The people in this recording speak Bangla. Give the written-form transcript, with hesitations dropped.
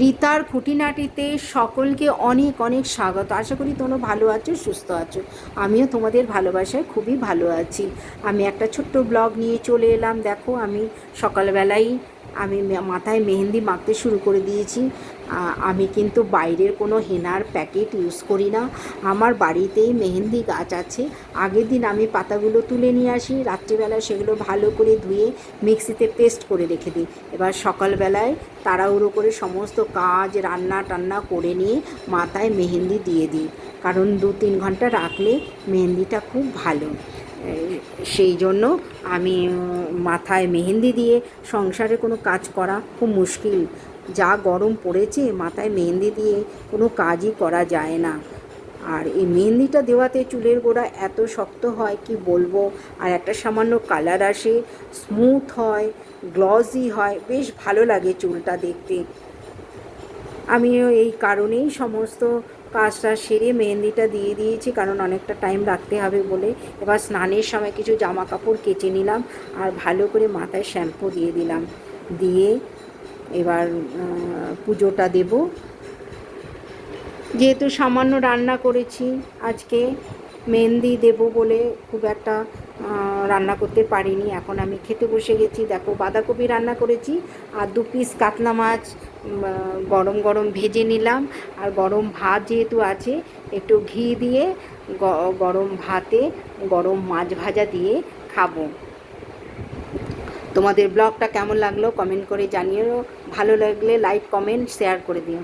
রিতার খুঁটিনাটিতে সকলকে অনেক অনেক স্বাগত। আশা করি তোমরা ভালো আছো, সুস্থ আছো। আমিও তোমাদের ভালোবাসায় খুবই ভালো আছি। আমি একটা ছোট্ট ব্লগ নিয়ে চলে এলাম। দেখো, আমি সকালবেলাই মাথায় মেহেন্দি মাখতে শুরু করে দিয়েছি। আমি কিন্তু বাইরের কোনো হেনার প্যাকেট ইউজ করি না। আমার বাড়িতেই মেহেন্দি গাছ আছে। আগের দিন আমি পাতাগুলো তুলে নিয়ে আসি, রাত্রিবেলা সেগুলো ভালো করে ধুয়ে মিক্সিতে পেস্ট করে রেখে দিই। এবার সকালবেলায় তাড়াহুড়ো করে সমস্ত কাজ রান্না টান্না করে নিয়ে মাথায় মেহেন্দি দিয়ে দিই, কারণ 2-3 ঘন্টা রাখলে মেহেন্দিটা খুব ভালো। সেই জন্য আমি মাথায় মেহেন্দি দিয়ে সংসারে কোনো কাজ করা খুব মুশকিল। যা গরম পড়েছে, মাথায় মেহেন্দি দিয়ে কোনো কাজই করা যায় না। আর এই মেহেন্দিটা দেওয়াতে চুলের গোড়া এত শক্ত হয় কি বলবো, আর একটা সামান্য কালার আসে, স্মুথ হয়, গ্লসি হয়, বেশ ভালো লাগে চুলটা দেখতে। আমিও এই কারণেই সমস্ত কাজটা সেরে মেহেন্দিটা দিয়ে দিয়েছি, কারণ অনেকটা টাইম রাখতে হবে বলে। এবার স্নানের সময় কিছু জামা কাপড় কেচে নিলাম আর ভালো করে মাথায় শ্যাম্পু দিয়ে দিলাম। দিয়ে এবার পুজোটা দেব। যেহেতু সামান্য রান্না করেছি আজকে, মেহেন্দি দেব বলে খুব একটা রান্না করতে পারিনি। এখন আমি খেতে বসে গেছি। দেখো, বাঁধাকপি রান্না করেছি আর 2 পিস কাতলা মাছ গরম গরম ভেজে নিলাম। আর গরম ভাত যেহেতু আছে, একটু ঘি দিয়ে গরম ভাতে গরম মাছ ভাজা দিয়ে খাবো। তোমাদের ব্লগটা কেমন লাগলো কমেন্ট করে জানিও। ভালো লাগলে লাইক, কমেন্ট, শেয়ার করে দিও।